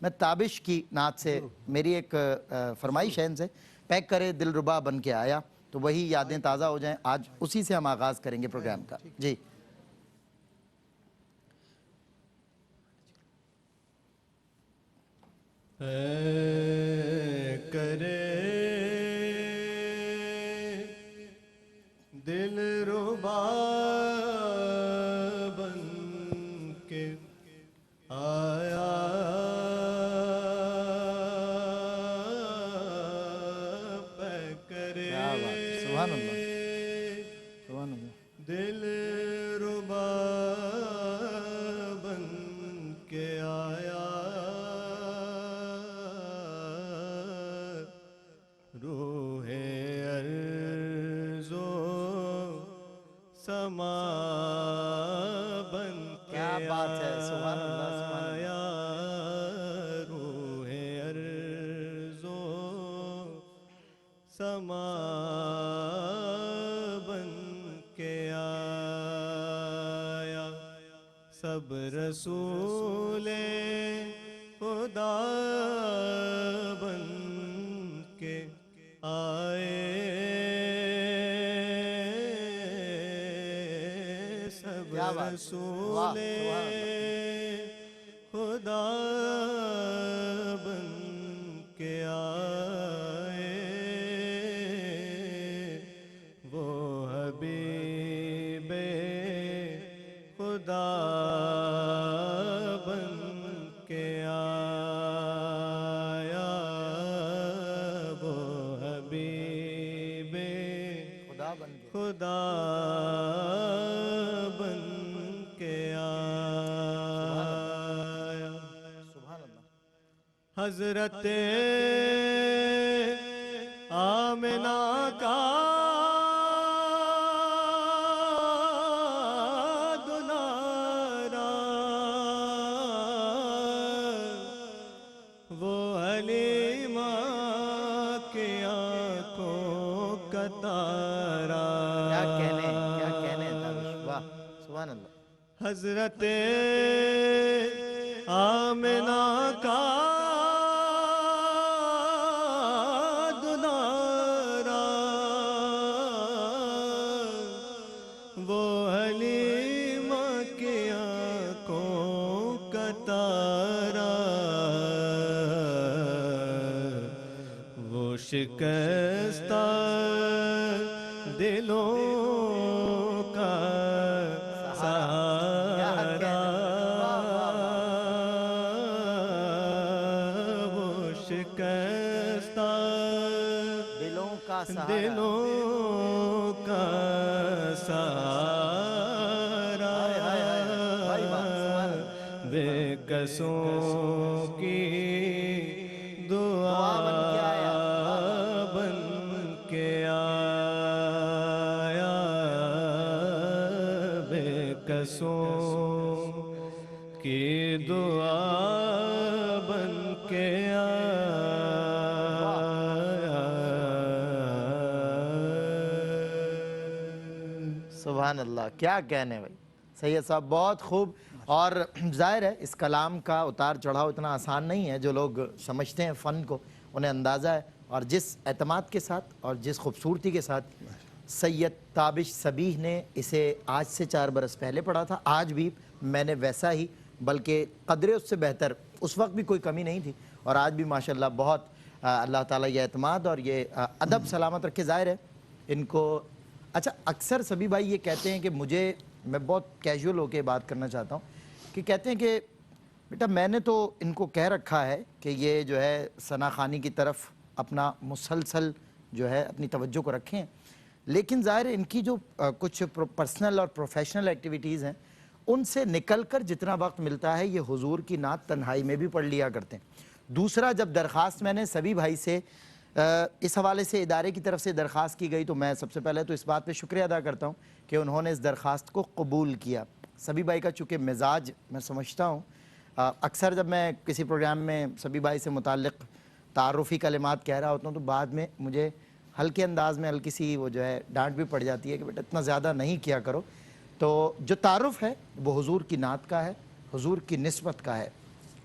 میں تابش کی نعت سے میری ایک فرمائش ہے ان سے، پیک کرے دل ربا بن کے آیا، تو وہی یادیں تازہ ہو جائیں، آج اسی سے ہم آغاز کریں گے پروگرام کا. جی کرے دل ربا بن کے آیا، پہ کرے کیا بات ہے، سبحان اللہ سبحان اللہ. دل ربا بن کے آیا، روح ارض و سما بن کے کیا بات ہے، سبحان اللہ سبحان اللہ. آیا، روح ارض و سما بن کے آیا، سب رسول خدا بن کے آئے، سب کیا بات ہے، واہ، رسول سبحان اللہ. خدا بن کے آئے، وہ حبیب خدا بن کے آیا، وہ حبیب خدا بن گئے. خدا بن کے آیا، سبحان اللہ. حضرت آمنہ کا دلارا، وہ حلیمہ کی آنکھوں کا تارا، کیا کہنے تابش، واہ سبحان اللہ. حضرت آمنہ کا دلارا، وہ حلیمہ کی آنکھوں کا تارا، وہ شکستہ دلوں کا سہارا، وہ شکستہ دلوں کا سہارا. دلوں کا سہارا، بھائی بات، سبحان اللہ. بے قصوں کی دعا بن کے آیا. بن کے آیا، بے قصوں کی دعا بن کے آیا، سبحان اللہ. کیا کہنے بھائی سید صاحب، بہت خوب. اور ظاہر ہے اس کلام کا اتار چڑھاؤ اتنا آسان نہیں ہے، جو لوگ سمجھتے ہیں فن کو انہیں اندازہ ہے، اور جس اعتماد کے ساتھ اور جس خوبصورتی کے ساتھ سید تابش صبیح نے اسے آج سے 4 برس پہلے پڑھا تھا، آج بھی میں نے ویسا ہی، بلکہ قدرے اس سے بہتر، اس وقت بھی کوئی کمی نہیں تھی، اور آج بھی ماشاءاللہ بہت اللہ تعالیٰ یہ اعتماد اور یہ ادب سلامت رکھے. ظاہر ہے ان کو اچھا، اکثر سبھی بھائی یہ کہتے ہیں کہ میں بہت کیجول ہو کے بات کرنا چاہتا ہوں، کہ کہتے ہیں کہ بیٹا میں نے تو ان کو کہہ رکھا ہے کہ یہ جو ہے ثنا خوانی کی طرف اپنا مسلسل جو ہے اپنی توجہ کو رکھیں، لیکن ظاہر ہے ان کی جو کچھ پرسنل اور پروفیشنل ایکٹیویٹیز ہیں ان سے نکل کر جتنا وقت ملتا ہے یہ حضور کی نعت تنہائی میں بھی پڑھ لیا کرتے ہیں. دوسرا، جب درخواست میں نے سبھی بھائی سے اس حوالے سے ادارے کی طرف سے درخواست کی گئی تو میں سب سے پہلے تو اس بات پہ شکریہ ادا کرتا ہوں کہ انہوں نے اس درخواست کو قبول کیا. سبھی بھائی کا چونکہ مزاج میں سمجھتا ہوں، اکثر جب میں کسی پروگرام میں سبھی بھائی سے متعلق تعارفی کلمات کہہ رہا ہوتا ہوں تو بعد میں مجھے ہلکے انداز میں ہلکی سی وہ جو ہے ڈانٹ بھی پڑ جاتی ہے کہ بیٹا اتنا زیادہ نہیں کیا کرو. تو جو تعارف ہے وہ حضور کی نعت کا ہے، حضور کی نسبت کا ہے.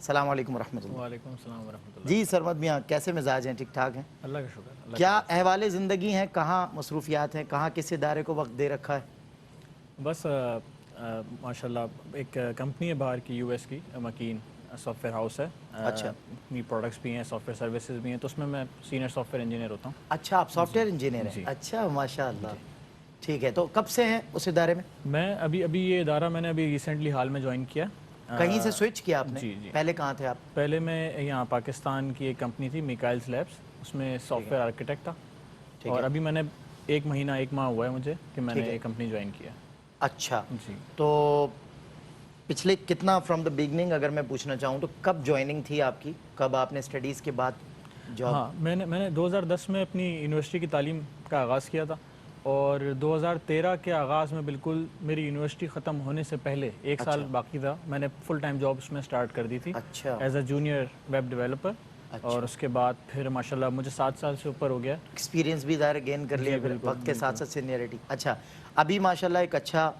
السلام علیکم ورحمۃ اللہ. وعلیکم السلام ورحمۃ اللہ. جی سرمد میاں، کیسے مزاج ہیں؟ ٹھیک ٹھاک ہیں؟ اللہ کا شکر. اللہ کیا احوال زندگی ہیں؟ کہاں مصروفیات ہیں؟ کہاں کس ادارے کو وقت دے رکھا ہے؟ بس ماشاء اللہ ایک کمپنی ہے باہر کی، یو ایس کی، مکین سافٹ ویئر ہاؤس ہے. اچھا. اپنی پروڈکٹس بھی ہیں، سافٹ ویئر سروسز بھی ہیں، تو اس میں میں سینئر سافٹ ویئر انجینئر ہوتا ہوں. اچھا، آپ سافٹ ویئر انجینئر ہیں؟ اچھا ماشاء اللہ. ٹھیک ہے، تو کب سے ہیں اس ادارے میں؟ میں ابھی یہ ادارہ میں نے ابھی ریسنٹلی حال میں جوائن کیا. کہیں سے سوئچ کیا آپ نے؟ جی جی. پہلے کہاں تھے آپ؟ پہلے میں یہاں پاکستان کی ایک کمپنی تھی میکائلز لیبس، اس میں سافٹ ویئر آرکیٹیکٹ تھا. اور ابھی میں نے ایک ماہ ہوا ہے مجھے کہ میں نے یہ کمپنی جوائن کیا. اچھا جی. تو پچھلے کتنا فرام دا بگننگ اگر میں پوچھنا چاہوں تو کب جوائننگ تھی آپ کی؟ کب آپ نے اسٹڈیز کے بعد جاب؟ ہاں، میں نے 2010 میں اپنی یونیورسٹی کی تعلیم کا آغاز کیا تھا، اور 2013 کے آغاز میں بالکل میری یونیورسٹی ختم ہونے سے پہلے ایک سال باقی تھا، میں نے فل ٹائم جاب اس میں سٹارٹ کر دی تھی اچھا. As a junior web developer. اور اس کے بعد پھر ماشاءاللہ مجھے 7 سال سے اوپر ہو گیا. ایکسپیرینس بھی ظاہر گین کر لیا پھر وقت کے ساتھ ساتھ سینئرٹی. اچھا، ابھی ماشاءاللہ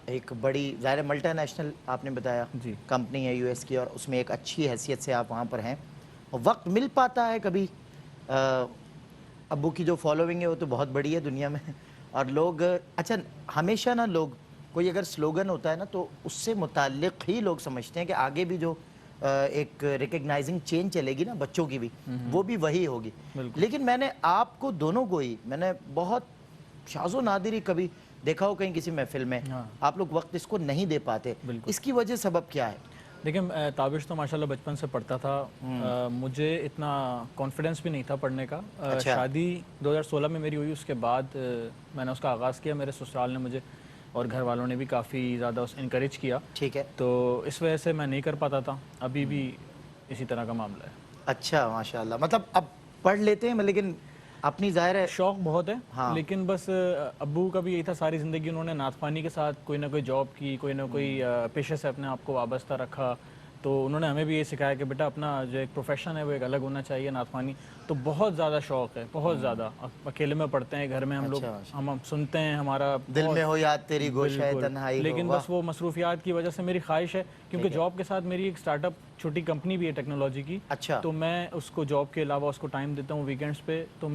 ایک بڑی ظاہر ملٹی نیشنل آپ نے بتایا کمپنی ہے یو ایس کی، اور اس میں ایک اچھی حیثیت سے آپ وہاں پر ہیں. وقت مل پاتا ہے کبھی؟ ابو کی جو فالوئنگ ہے وہ تو بہت بڑی ہے دنیا میں، اور لوگ اچھا ہمیشہ نا لوگ کوئی اگر سلوگن ہوتا ہے نا تو اس سے متعلق ہی لوگ سمجھتے ہیں کہ آگے بھی جو ایک ریکگنائزنگ چین چلے گی نا بچوں کی بھی، وہ بھی وہی ہوگی. لیکن میں نے آپ کو دونوں کو ہی میں نے بہت شاذ و نادر ہی کبھی دیکھا ہو کہیں کسی محفل میں آپ لوگ وقت اس کو نہیں دے پاتے. اس کی وجہ سبب کیا ہے؟ دیکھیں، تابش تو ماشاءاللہ بچپن سے پڑھتا تھا. مجھے اتنا کانفیڈنس بھی نہیں تھا پڑھنے کا. شادی 2016 میں میری ہوئی، اس کے بعد میں نے اس کا آغاز کیا. میرے سسرال نے مجھے اور گھر والوں نے بھی کافی زیادہ انکریج کیا. ٹھیک ہے. تو اس وجہ سے میں نہیں کر پاتا تھا. ابھی بھی اسی طرح کا معاملہ ہے. اچھا ماشاءاللہ. مطلب اب پڑھ لیتے ہیں لیکن اپنی ظاہر ہے شوق بہت ہے. لیکن بس ابو کا بھی یہی تھا، ساری زندگی انہوں نے نعت خوانی کے ساتھ کوئی نہ کوئی جاب کی، کوئی نہ کوئی پیشے سے اپنے آپ کو وابستہ رکھا. تو انہوں نے ہمیں بھی یہ سکھایا کہ بیٹا اپنا جو ایک پروفیشن ہے وہ ایک الگ ہونا چاہیے. نعت خوانی تو بہت زیادہ شوق ہے، بہت زیادہ. اکیلے میں پڑھتے ہیں گھر میں ہم لوگ، ہم سنتے ہیں، ہمارا دل میں ہو یاد تیری گوشہ تنہائی ہو. لیکن بس وہ مصروفیات کی وجہ سے میری خواہش ہے، کیونکہ جاب کے ساتھ میری ایک اسٹارٹ اپ چھوٹی کمپنی بھی ہے ٹیکنالوجی کی. اچھا. تو میں اس کو جاب کے علاوہ اس کو ٹائم دیتا ہوں ویکینڈز پہ. تو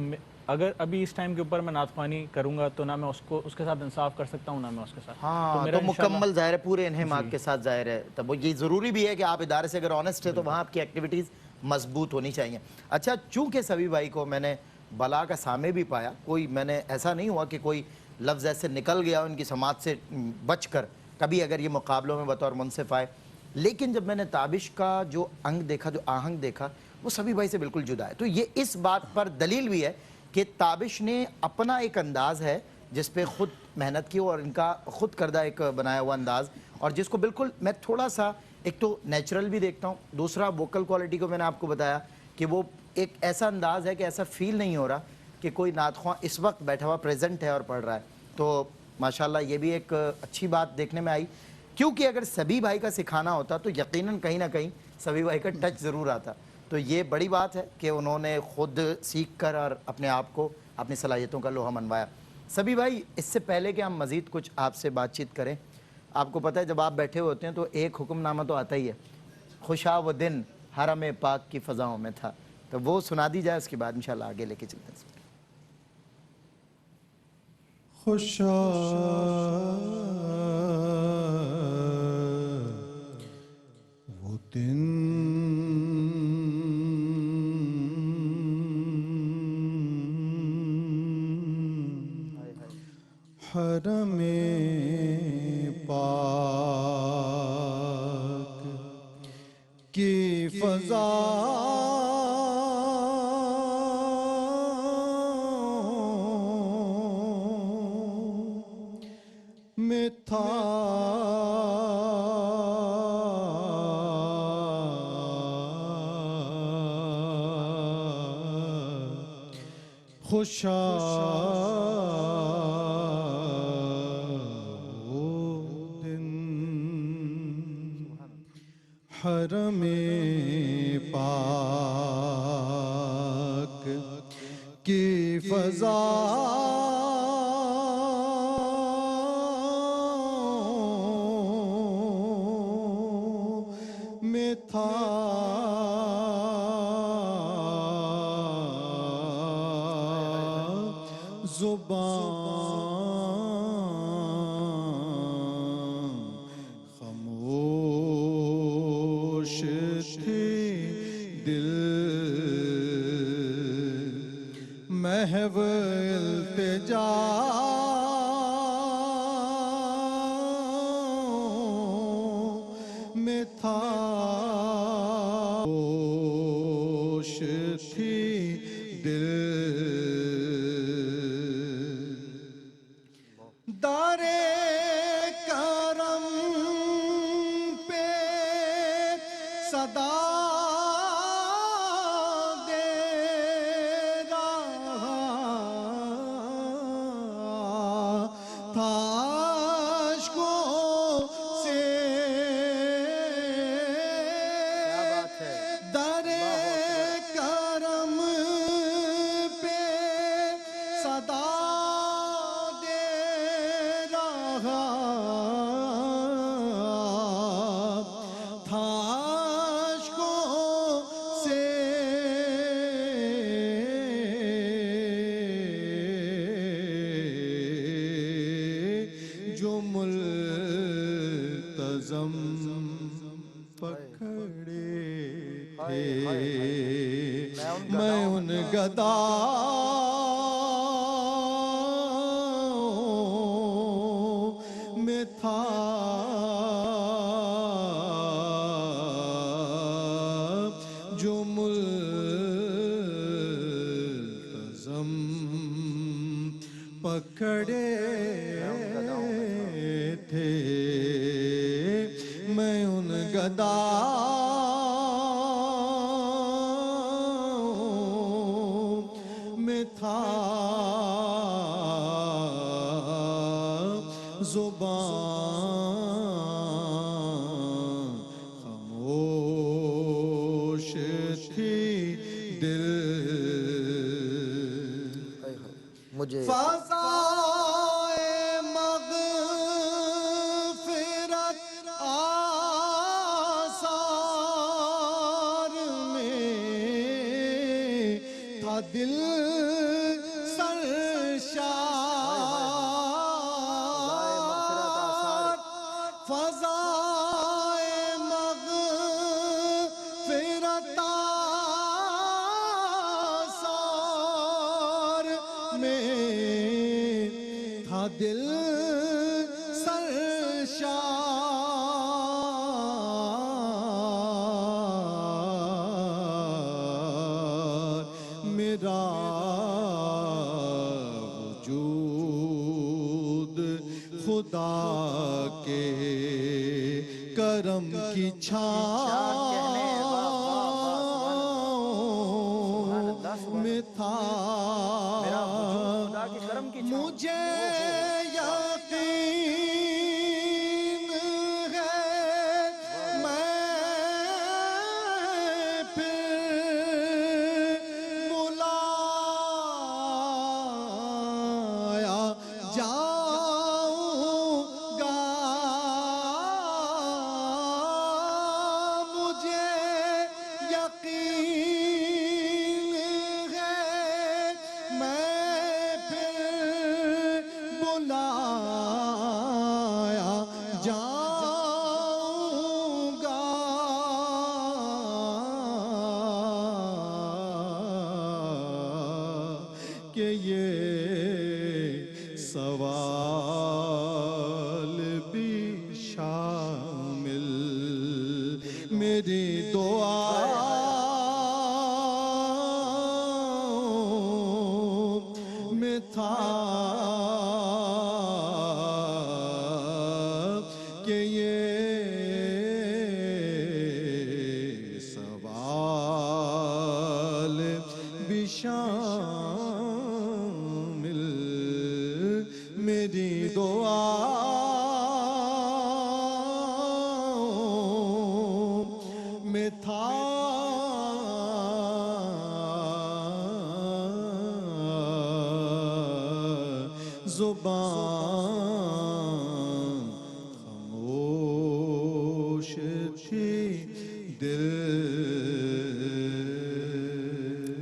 اگر ابھی اس ٹائم کے اوپر میں نعت خوانی کروں گا تو نہ میں اس کے ساتھ انصاف کر سکتا ہوں، نہ میں اس کے ساتھ. ہاں، تو مکمل ظاہر ہے پورے انہماک کے ساتھ ظاہر ہے. تب یہ ضروری بھی ہے کہ آپ ادارے سے اگر آنیسٹ ہے تو وہاں آپ کی ایکٹیویٹیز مضبوط ہونی چاہیے. اچھا، چونکہ سبھی بھائی کو میں نے بلا کا سامنے بھی پایا، کوئی میں نے ایسا نہیں ہوا کہ کوئی لفظ ایسے نکل گیا ان کی سماعت سے بچ کر کبھی اگر یہ مقابلوں میں بطور منصف آئے. لیکن جب میں نے تابش کا جو انگ دیکھا، جو آہنگ دیکھا، وہ سبھی بھائی سے بالکل جدا ہے. تو یہ اس بات پر دلیل بھی ہے کہ تابش نے اپنا ایک انداز ہے جس پہ خود محنت کی، اور ان کا خود کردہ ایک بنایا ہوا انداز، اور جس کو بالکل میں تھوڑا سا ایک تو نیچرل بھی دیکھتا ہوں، دوسرا ووکل کوالٹی کو میں نے آپ کو بتایا کہ وہ ایک ایسا انداز ہے کہ ایسا فیل نہیں ہو رہا کہ کوئی نعت خواں اس وقت بیٹھا ہوا پریزنٹ ہے اور پڑھ رہا ہے. تو ماشاءاللہ یہ بھی ایک اچھی بات دیکھنے میں آئی، کیونکہ اگر سبھی بھائی کا سکھانا ہوتا تو یقیناً کہیں نہ کہیں سبھی بھائی کا ٹچ ضرور آتا. تو یہ بڑی بات ہے کہ انہوں نے خود سیکھ کر اور اپنے آپ کو اپنی صلاحیتوں کا لوہا منوایا. سبھی بھائی، اس سے پہلے کہ ہم مزید کچھ آپ سے بات چیت کریں، آپ کو پتہ ہے جب آپ بیٹھے ہوتے ہیں تو ایک حکم نامہ تو آتا ہی ہے، خوشا وہ دن حرم پاک کی فضاؤں میں تھا. تو وہ سنا دی جائے، اس کے بعد انشاءاللہ آگے لے کے چلتے ہیں. خوشا وہ دن حرم پاک کی فضا میں تھا. خوشا وہ دن حرم پاک کی فضا میں تھا. محو التجا میں تھا ہوش تھی دل دارے کرم پہ صدا دے رہا تھا عشقوں سے درے کرم پہ صدا دے رہا تھا عشقوں سے جو ملتزم پکڑے تھے میں ان گداؤں میں تھا جو ملتزم پکڑے تھے میں ان گداؤں میں تھا زبان خاموش تھی دل مجھے فضائے مغفرت آثار میں تھا دل سرشار فضائے مغفرت آثار میں تھا دل سرشار میرا وجود خدا کے کرم کی چھاؤں میں تھا مجھے یقین ہے میں پھر بلایا جاؤں گا مجھے یقین ہے میں پھر بلایا جاؤں گا کہ یہ سوال بھی شامل میری دعا میں تھا کہ یہ سوال بھی شامل میری دعا میں تھا زبان خاموش تھی دل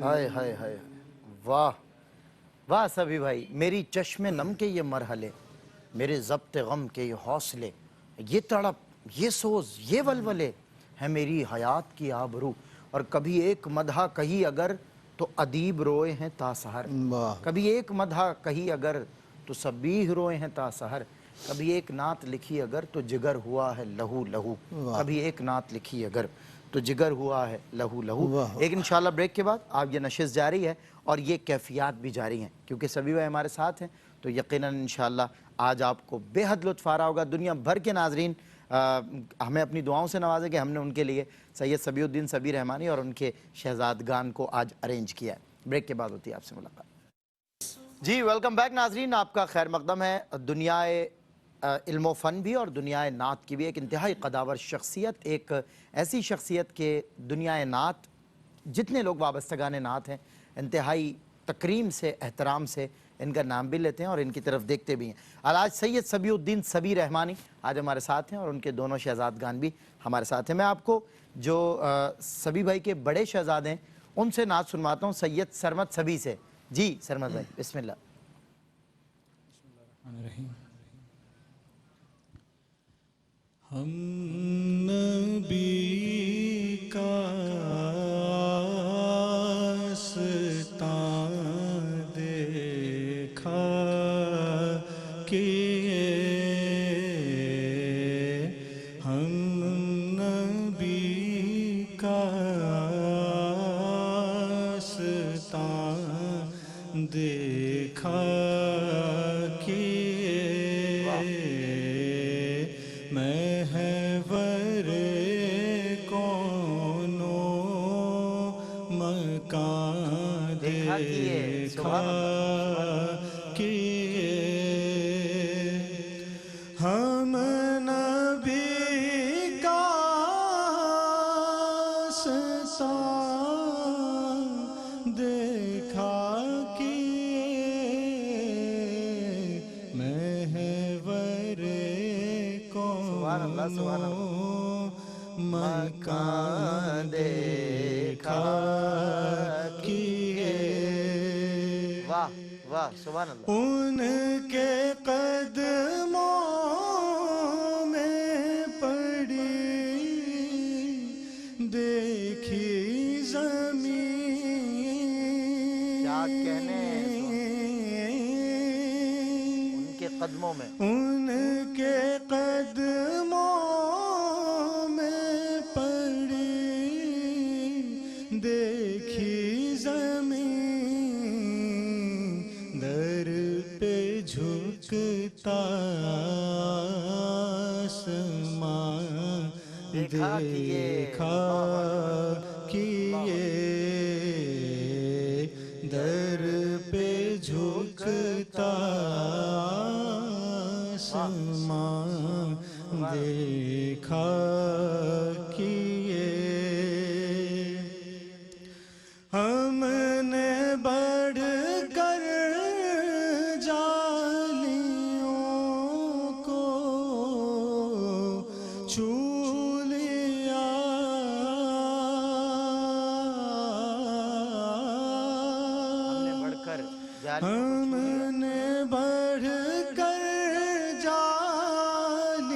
ہائے ہائے ہائے واہ واہ سبھی بھائی میری چشم نم کے یہ مرحلے میرے ضبط غم کے یہ حوصلے یہ تڑپ یہ سوز یہ ولولے ہے میری حیات کی آبرو اور کبھی ایک مدحہ کہی اگر تو ادیب روئے ہیں تا سحر. واہ کبھی ایک مدح کہی اگر تو سبیح روئے ہیں تا سحر. کبھی ایک نعت لکھی اگر تو جگر ہوا ہے لہو لہو. کبھی ایک نعت لکھی اگر تو جگر ہوا ہے لہو لہو. ایک انشاءاللہ بریک کے بعد آپ یہ نشست جاری ہے اور یہ کیفیات بھی جاری ہیں کیونکہ سبھی بھائی ہمارے ساتھ ہیں تو یقیناً انشاءاللہ آج آپ کو بے حد لطف آ رہا ہوگا. دنیا بھر کے ناظرین ہمیں اپنی دعاؤں سے نوازے کہ ہم نے ان کے لیے سید صبیح الدین صبیح رحمانی اور ان کے شہزادگان کو آج ارینج کیا ہے. بریک کے بعد ہوتی ہے آپ سے ملاقات. جی ویلکم بیک ناظرین, آپ کا خیر مقدم ہے. دنیائے علم و فن بھی اور دنیائے نعت کی بھی ایک انتہائی قداور شخصیت, ایک ایسی شخصیت کہ دنیائے نعت جتنے لوگ وابستگان نعت ہیں انتہائی تکریم سے احترام سے ان کا نام بھی لیتے ہیں اور ان کی طرف دیکھتے بھی ہیں. آج سید صبیح الدین صبیح رحمانی آج ہمارے ساتھ ہیں اور ان کے دونوں شہزادگان بھی ہمارے ساتھ ہیں. میں آپ کو جو صبیح بھائی کے بڑے شہزادے ہیں ان سے نعت سنواتا ہوں, سید سرمد صبیح سے. جی سرمد بھائی بسم اللہ. ہم نبی کا آستان دیکھا کیے, ہم نبی کا آستان دیکھا کیے, محور کونو مکان دیکھا کیے, ہم نبی کا آستان دیکھا کیے, محور مکان دیکھا کیے. واہ واہ سبحان اللہ. ان کے قدموں میں پڑی دیکھی زمین, کیا کہنے ان کے قدموں میں, ان کے قدموں میں پڑی دیکھی زمین, در پہ جھکتا آسمان دیکھا کیے, در پہ جھکتا آسمان دیکھا کیے. ہم نے بڑھ کر جالیوں کو چھو لیا, ہم نے بڑھ کر جالیوں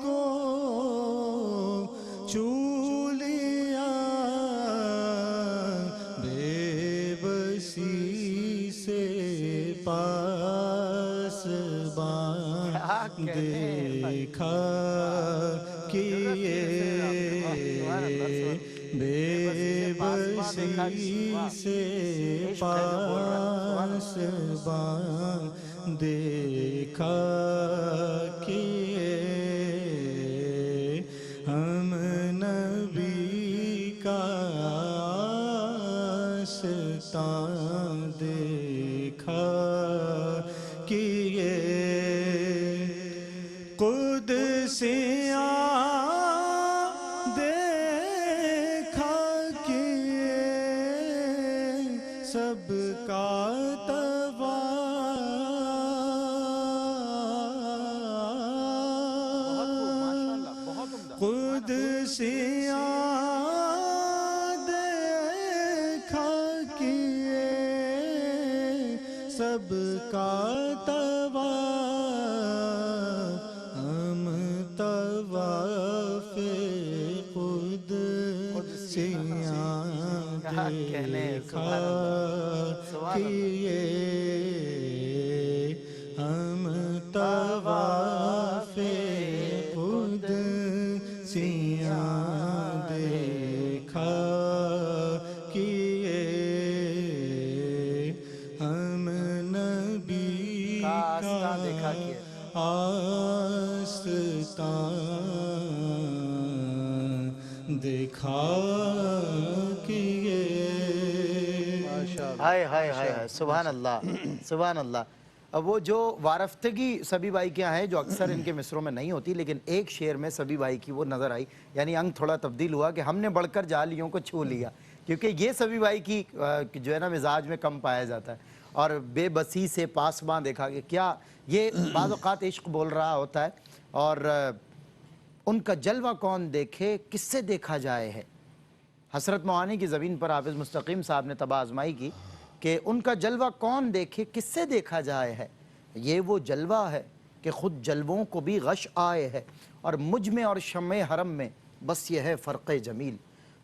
کو چھو لیا, بے بسی سے پاسبان دیکھا کیے, بے بسی سے پاسبان دیکھا کیے, ہم نبی کا آستان دیکھا کیے, قدسیاں دیکھا کیے, سب کا قدسیاں دیکھا کیے, سب کا طواف, ہم طواف قدسیاں کیا کہنے دیکھا سبحان اللہ سبحان کہ اللہ یہ ہم طواف قدسیاں دیکھا کہ یہ ہم نبی کا آستان دیکھا کہ آستان دیکھا کہ یہ ہائے ہائے ہائے ہائے سبحان اللہ سبحان اللہ اب وہ جو وارفتگی سبی بھائی کے یہاں ہے جو اکثر ان کے مصروں میں نہیں ہوتی لیکن ایک شعر میں سبی بھائی کی وہ نظر آئی یعنی انگ تھوڑا تبدیل ہوا کہ ہم نے بڑھ کر جالیوں کو چھو لیا کیونکہ یہ سبی بھائی کی جو ہے نا مزاج میں کم پایا جاتا ہے اور بے بسی سے پاسباں دیکھا کہ کیا یہ بعض اوقات عشق بول رہا ہوتا ہے اور ان کا جلوہ کون دیکھے کس سے دیکھا جائے ہے حسرت معانی کی زمین پر حافظ مستقیم صاحب نے طبع آزمائی کی کہ ان کا جلوہ کون دیکھے کس سے دیکھا جائے ہے یہ وہ جلوہ ہے کہ خود جلووں کو بھی غش آئے ہے اور مجھ میں اور شمع حرم میں بس یہ ہے فرق جمیل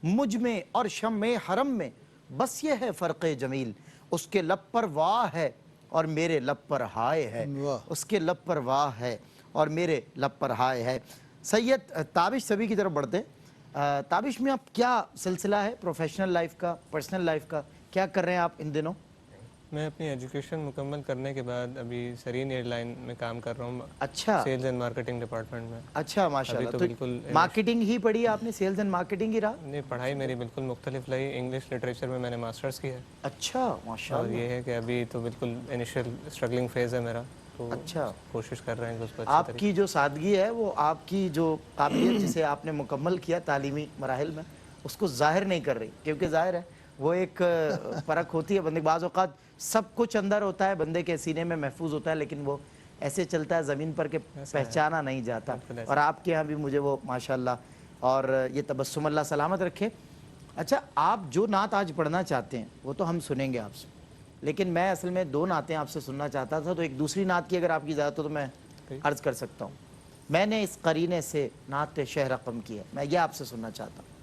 مجھ میں اور شمع حرم میں بس یہ ہے فرق جمیل اس کے لب پر واہ ہے اور میرے لب پر ہائے ہے اس کے لب پر واہ ہے اور میرے لب پر ہائے ہے سید تابش سبی کی طرف بڑھتے تابش میں آپ کیا سلسلہ ہے پروفیشنل لائف کا پرسنل لائف کا کیا کر رہے ہیں آپ ان دنوں میں اپنی ایجوکیشن مکمل کرنے کے بعد ابھی سرین ایئر لائن میں کام کر رہا ہوں اچھا سیلز اینڈ مارکیٹنگ ڈپارٹمنٹ میں اچھا ماشاءاللہ تو تو بالکل مارکیٹنگ ہی پڑھی آپ نے سیلز اینڈ مارکیٹنگ ہی رہا نہیں پڑھائی میری بالکل مختلف رہی انگلش لٹریچر میں نے ماسٹرز کیا ہے اچھا اور ماشاءاللہ یہ ہے کہ ابھی تو بالکل انیشیل اسٹرگلنگ فیز ہے میرا تو اچھا کوشش کر رہے ہیں کہ اس کو آپ کی جو سادگی ہے وہ آپ کی جو قابلیت جسے آپ نے مکمل کیا تعلیمی مراحل میں اس کو ظاہر نہیں کر رہی کیونکہ ظاہر ہے وہ ایک فرق ہوتی ہے بندے بعض اوقات سب کچھ اندر ہوتا ہے بندے کے سینے میں محفوظ ہوتا ہے لیکن وہ ایسے چلتا ہے زمین پر کہ پہچانا نہیں جاتا اور آپ کے ہاں بھی مجھے وہ ماشاءاللہ اور یہ تبسم اللہ سلامت رکھے اچھا آپ جو نعت آج پڑھنا چاہتے ہیں وہ تو ہم سنیں گے آپ سے لیکن میں اصل میں دو نعتیں آپ سے سننا چاہتا تھا تو ایک دوسری نعت کی اگر آپ کی اجازت ہو تو میں عرض کر سکتا ہوں میں نے اس قرینے سے نعت شہ رقم کی ہے میں یہ آپ سے سننا چاہتا ہوں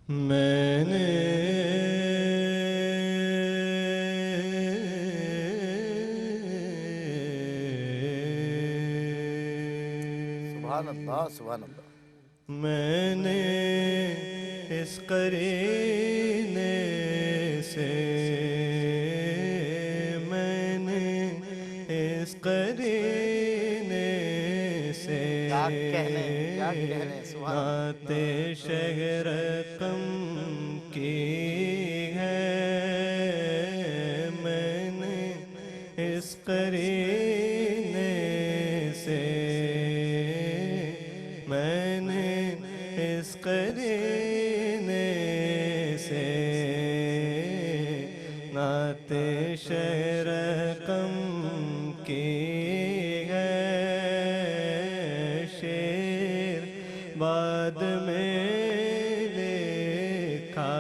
میں نے سبحان اللہ سبحان اللہ میں نے اس قرینے سے میں نے اس قرینے سے کیا کہنے سبحان اللہ نعت شہ رقم کی ہے میں نے اس قرینے سے میں نے اس قرینے سے نعت شہ رقم کی ہے شعر بعد میں لکھا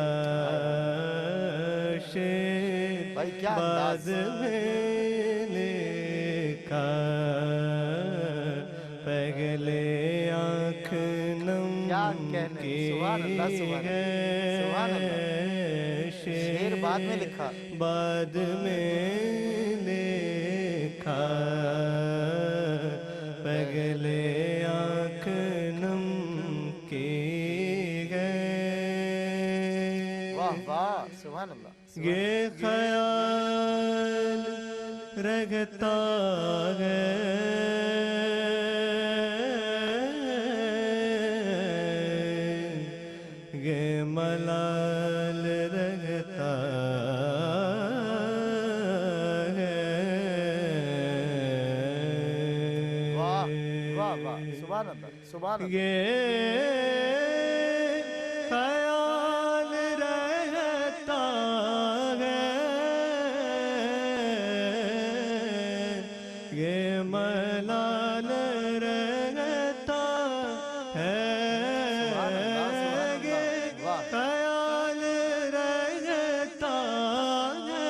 شعر بھائی کیا بعد انداز میں لکھا پہلے آنکھ نم کیا کہنے سبحان اللہ سبحان اللہ شعر بعد میں لکھا بعد میں لکھا پہلے آنکھ نم کی گئے واہ واہ سبحان اللہ یہ خیال رگتا ہے یہ ملال رگتا ہے واہ واہ واہ سبحان اللہ سبحان اللہ یہ خیال رہتا ہے یہ ملال رہتا ہے یہ خیال رہتا ہے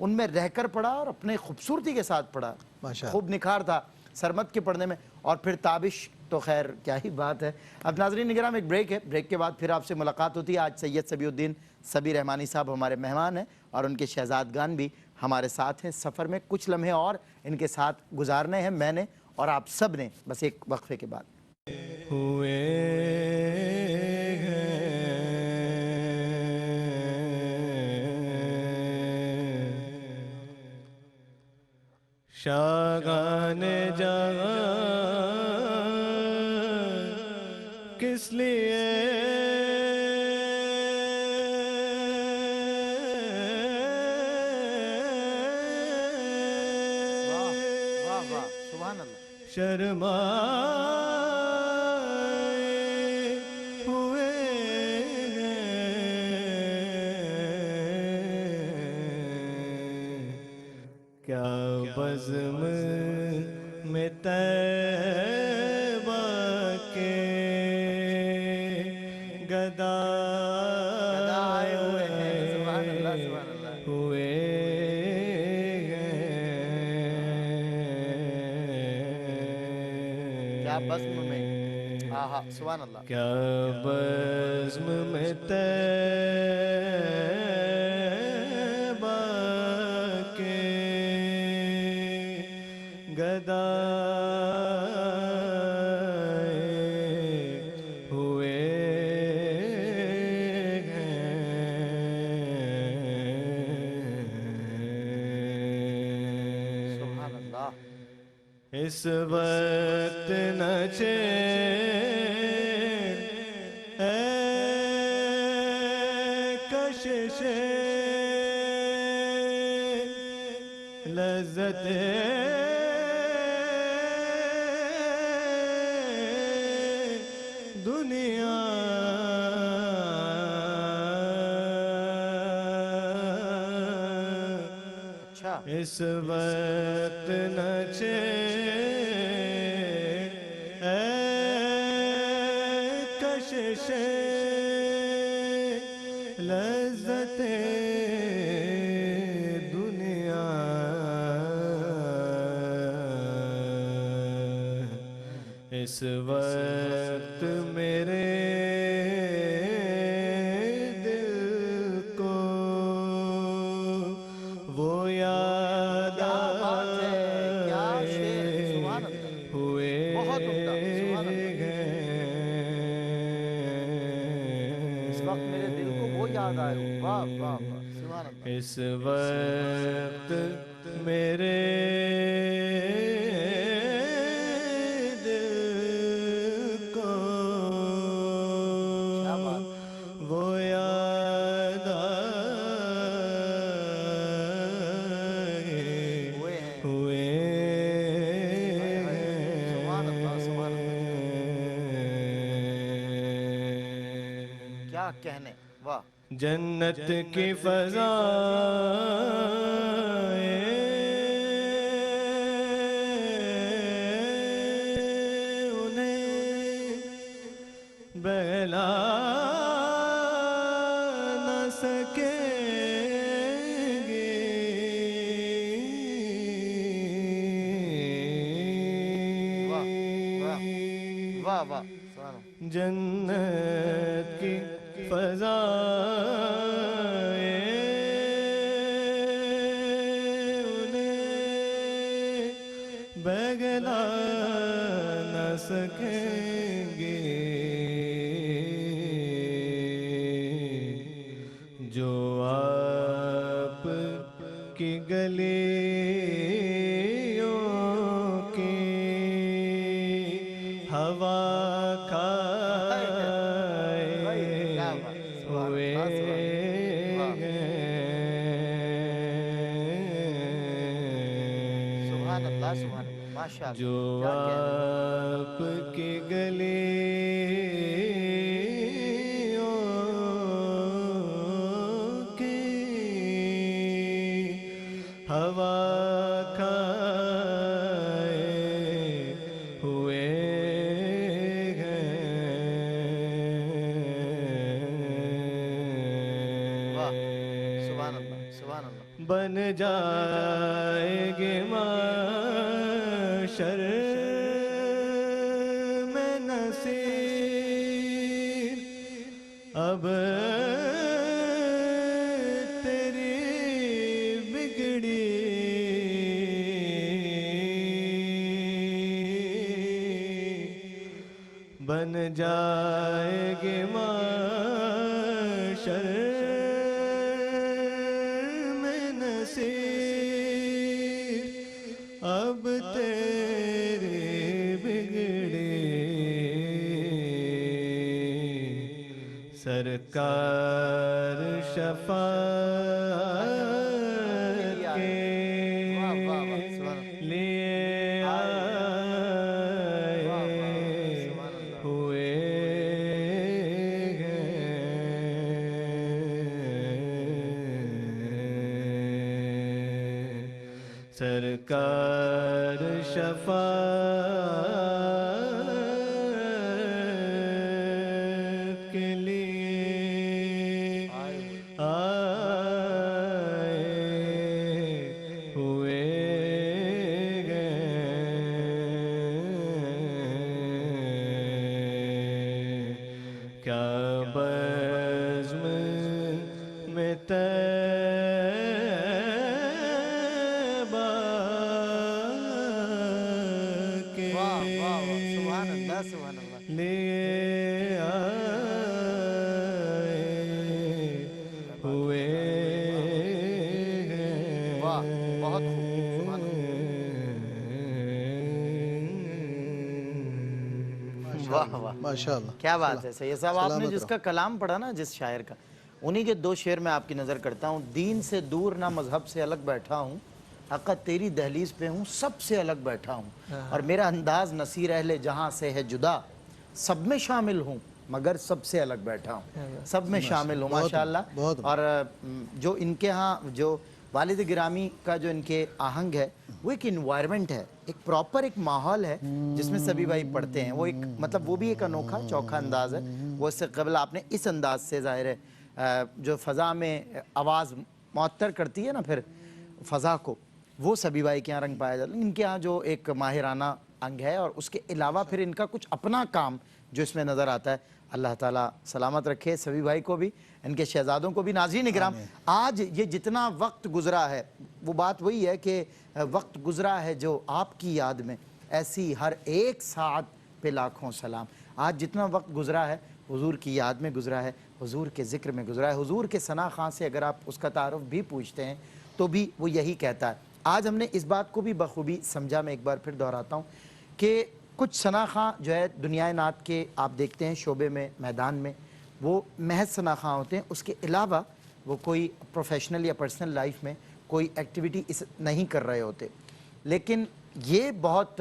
ان میں رہ کر پڑھا اور اپنے خوبصورتی کے ساتھ پڑھا. ماشاءاللہ. خوب نکھار تھا سرمد کے پڑھنے میں, اور پھر تابش تو خیر کیا ہی بات ہے. اب ناظرین نگراں ایک بریک ہے, بریک کے بعد پھر آپ سے ملاقات ہوتی ہے. آج سید صبیح الدین صبی رحمانی صاحب ہمارے مہمان ہیں اور ان کے شہزادگان بھی ہمارے ساتھ ہیں. سفر میں کچھ لمحے اور ان کے ساتھ گزارنے ہیں میں نے اور آپ سب نے, بس ایک وقفے کے بعد. ہوئے شاگان جہاں کس لیے واہ واہ سبحان اللہ. شرمائے ہوئے کیا بزم میں طیبہ کے گدائے ہوئے ہیں. سبحان اللہ سبحان اللہ. ہوئے کیا بزم میں, آہا سبحان اللہ. کیا بزم میں طیبہ کے گدائے ہوئے سبحان اللہ. اس وقت نہ چین اے کشش لذت دنیا اچھا اس وقت نہ چین اے کشش لذت دنیا اس وقت میرے دل کو وہ یاد کیا بات ہے, کیا شعر, سبحان اللہ. ہوئے بہت عمدہ, سبحان اللہ. اس وقت میرے دل کو وہ یاد آئے. واہ واہ واہ سبحان اللہ. اس وقت میرے دل کو کیا بات. وہ یاد آئے ہوئے ہیں. ہوئے سبحان اللہ سبحان اللہ. کیا کہنے, واہ. جنت کی فضا انہیں بہلا نہ سکیں گے واہ واہ واہ واہ سبحان اللہ. جنت کی فضا انہیں بگلا نہ سکیں گے جو آپ کی گلیوں کی ہوا سبحان اللہ سبحان اللہ. ماشاء اللہ. جو کیا کہنے. آپ کی گلیوں کی ہوا کھائے ہوئے واہ سبحان اللہ سبحان اللہ. بن جائیں گے محشر میں نصیر اب تیری بگڑی بن جائے گے محشر میں نصیر اب تیری بگڑی سرکار شفاعت کے لیے ہوئے ہیں سرکار شفاعت کے لیے آئے ہوئے ہیں کیا بزم میں طیبہ کے لیے آئے ہوئے ہیں بہت خوب واہ واہ ماشاءاللہ. کیا بات ہے سید صاحب آپ نے جس کا کلام پڑھا نا جس شاعر کا انہی کے دو شعر میں آپ کی نظر کرتا ہوں دین سے دور نہ مذہب سے الگ بیٹھا ہوں حقیقت تیری دہلیز پہ ہوں سب سے الگ بیٹھا ہوں اور میرا انداز نصیر اہل جہاں سے ہے جدا سب میں شامل ہوں مگر سب سے الگ بیٹھا ہوں سب میں شامل ہوں ماشاءاللہ اور جو ان کے ہاں جو والد گرامی کا جو ان کے آہنگ ہے وہ ایک انوائرمنٹ ہے ایک پراپر ایک ماحول ہے جس میں سبھی بھائی پڑھتے ہیں وہ ایک مطلب وہ بھی ایک انوکھا چوکھا انداز ہے وہ اس سے قبل آپ نے اس انداز سے ظاہر ہے جو فضا میں آواز معطر کرتی ہے نا پھر فضا کو وہ سبھی بھائی کے یہاں رنگ پایا جاتا ہے ان کے یہاں جو ایک ماہرانہ انگ ہے اور اس کے علاوہ پھر ان کا کچھ اپنا کام جو اس میں نظر آتا ہے اللہ تعالیٰ سلامت رکھے سبھی بھائی کو بھی ان کے شہزادوں کو بھی ناظرین اکرام آج یہ جتنا وقت گزرا ہے وہ بات وہی ہے کہ وقت گزرا ہے جو آپ کی یاد میں ایسی ہر ایک ساعت پہ لاکھوں سلام آج جتنا وقت گزرا ہے حضور کی یاد میں گزرا ہے حضور کے ذکر میں گزرا ہے حضور کے ثنا خاں سے اگر آپ اس کا تعارف بھی پوچھتے ہیں تو بھی وہ یہی کہتا ہے آج ہم نے اس بات کو بھی بخوبی سمجھا میں ایک بار پھر دہراتا ہوں کہ کچھ ثنا خاں جو ہے دنیا نعت کے آپ دیکھتے ہیں شعبے میں میدان میں وہ محض ثنا خاں ہوتے ہیں اس کے علاوہ وہ کوئی پروفیشنل یا پرسنل لائف میں کوئی ایکٹیویٹی نہیں کر رہے ہوتے لیکن یہ بہت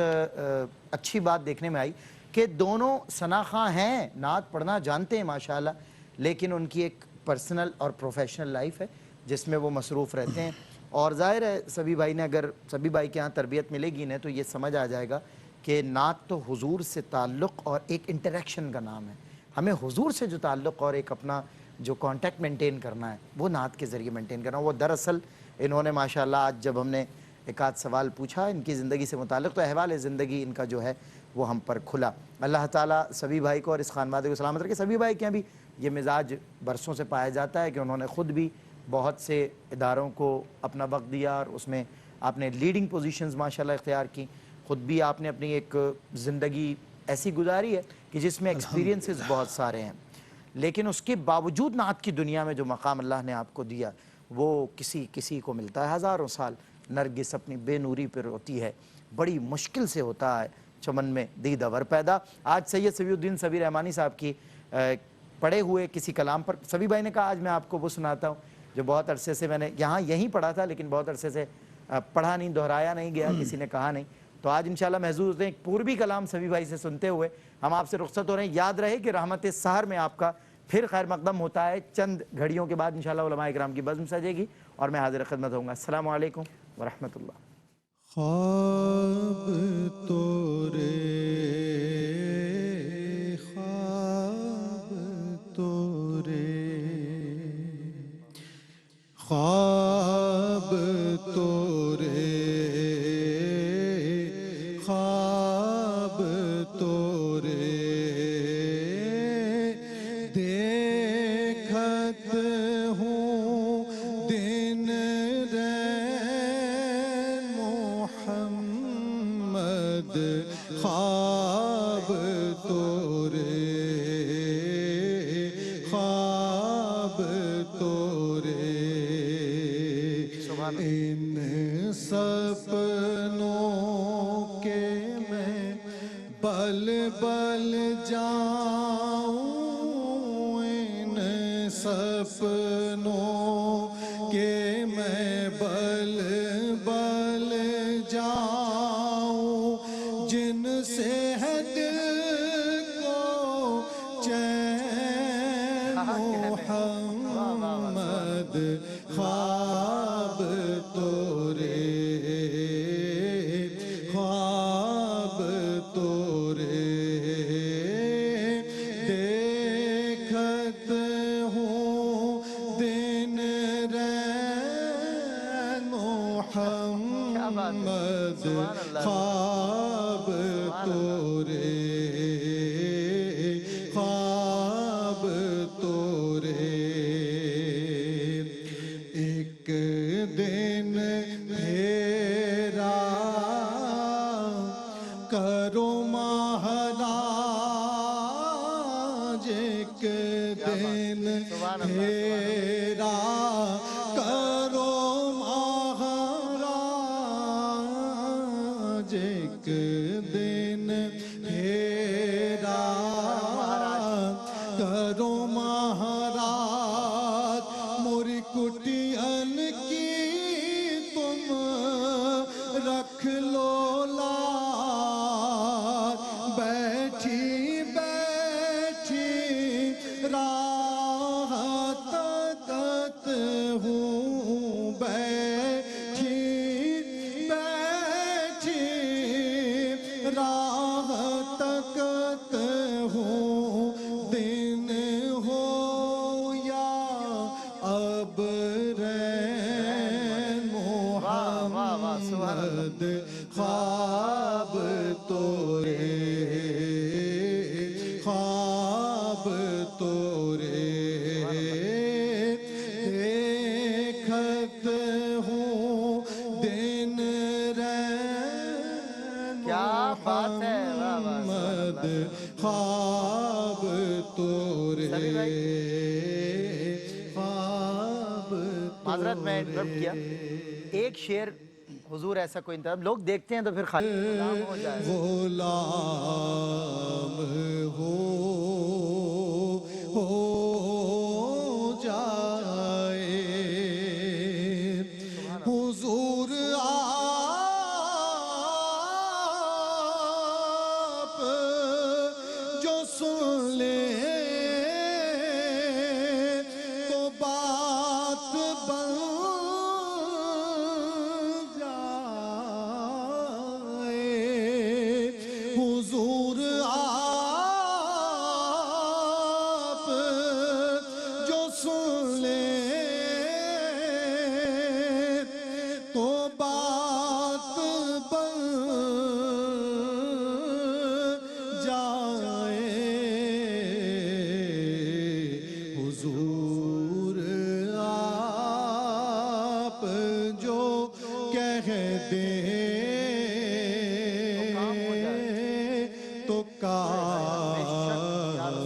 اچھی بات دیکھنے میں آئی کہ دونوں ثنا خاں ہیں نعت پڑھنا جانتے ہیں ماشاءاللہ لیکن ان کی ایک پرسنل اور پروفیشنل لائف ہے جس میں وہ مصروف رہتے ہیں اور ظاہر ہے سبھی بھائی نے اگر سبھی بھائی کے ہاں تربیت ملے گی انہیں تو یہ سمجھ آ جائے گا کہ نعت تو حضور سے تعلق اور ایک انٹریکشن کا نام ہے ہمیں حضور سے جو تعلق اور ایک اپنا جو کانٹیکٹ مینٹین کرنا ہے وہ نعت کے ذریعے مینٹین کرنا ہے وہ دراصل انہوں نے ماشاءاللہ آج جب ہم نے ایک آدھ سوال پوچھا ان کی زندگی سے متعلق تو احوال زندگی ان کا جو ہے وہ ہم پر کھلا اللہ تعالیٰ سبھی بھائی کو اور اس خانوادے کو سلامت رکھے سبھی بھائی کے یہاں بھی یہ مزاج برسوں سے پایا جاتا ہے کہ انہوں نے خود بھی بہت سے اداروں کو اپنا وقت دیا اور اس میں آپ نے لیڈنگ پوزیشنز ماشاءاللہ اختیار کی خود بھی آپ نے اپنی ایک زندگی ایسی گزاری ہے کہ جس میں ایکسپیرینسز بہت سارے ہیں لیکن اس کے باوجود نعت کی دنیا میں جو مقام اللہ نے آپ کو دیا وہ کسی کو ملتا ہے ہزاروں سال نرگس اپنی بے نوری پر ہوتی ہے بڑی مشکل سے ہوتا ہے چمن میں دید اور پیدا آج سید صفی الدین صبی رحمانی صاحب کی پڑھے ہوئے کسی کلام پر سبھی بھائی نے کہا آج میں آپ کو وہ سناتا ہوں جو بہت عرصے سے میں نے یہیں پڑھا تھا لیکن بہت عرصے سے پڑھا نہیں دہرایا نہیں گیا کسی نے کہا نہیں تو آج انشاءاللہ محظوظ ہوتے ہیں ایک پوربی کلام سبھی بھائی سے سنتے ہوئے ہم آپ سے رخصت ہو رہے ہیں یاد رہے کہ رحمت سحر میں آپ کا پھر خیر مقدم ہوتا ہے چند گھڑیوں کے بعد انشاءاللہ علماء اکرام کی بزم سجے گی اور میں حاضر خدمت ہوں گا السلام علیکم ورحمۃ اللہ خواب تورے خواب ان سپنوں کے میں بل بل جاؤں، ان سپنوں کے میں بل بل جاؤں، جن سے ہے دل کو چین محمد خواب تورے، خواب تورے دیکھت ہوں دن رین محمد خواب تورے، خواب تورے ایک دن پھیرا کرو مہراج، ایک دن پھیرا کرو مہراج، ایک دن پھیرا کرو مہراج، موری کٹین کی تم رکھ لو لار، بیٹھی بیٹھی راہ تکت ہوں، بیٹھی بیٹھی راہ تکت ہوں، دن ہو یا اب رین محمد خواب تورے، خواب تورے دیکھت ہوں دن رین کیا بات ہے، محمد خواب تورے، خواب معذرت میں انٹرپٹ کیا، ایک شعر حضور ایسا کوئی انتخاب لوگ دیکھتے ہیں تو پھر خالی غلام ہو جائے، غلام ہو جائے حضور آپ جو سن لے تو بات بن جائے، حضور آپ جو سن لے تو بات بن جائے، حضور آپ جو کہہ دیں تو کام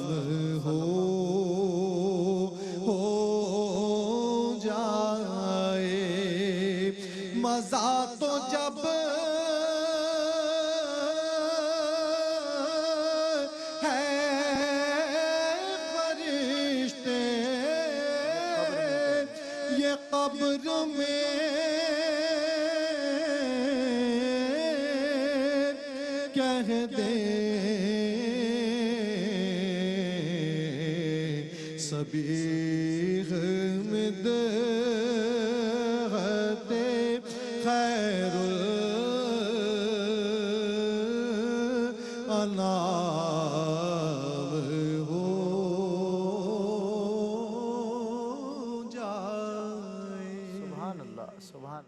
ہو جائے، مزہ تو جب ہے فرشتے یہ قبر میں کہہ دیں، صبیغ میں دعوت خیر الانام ہو جائے۔ سبحان اللہ، سبحان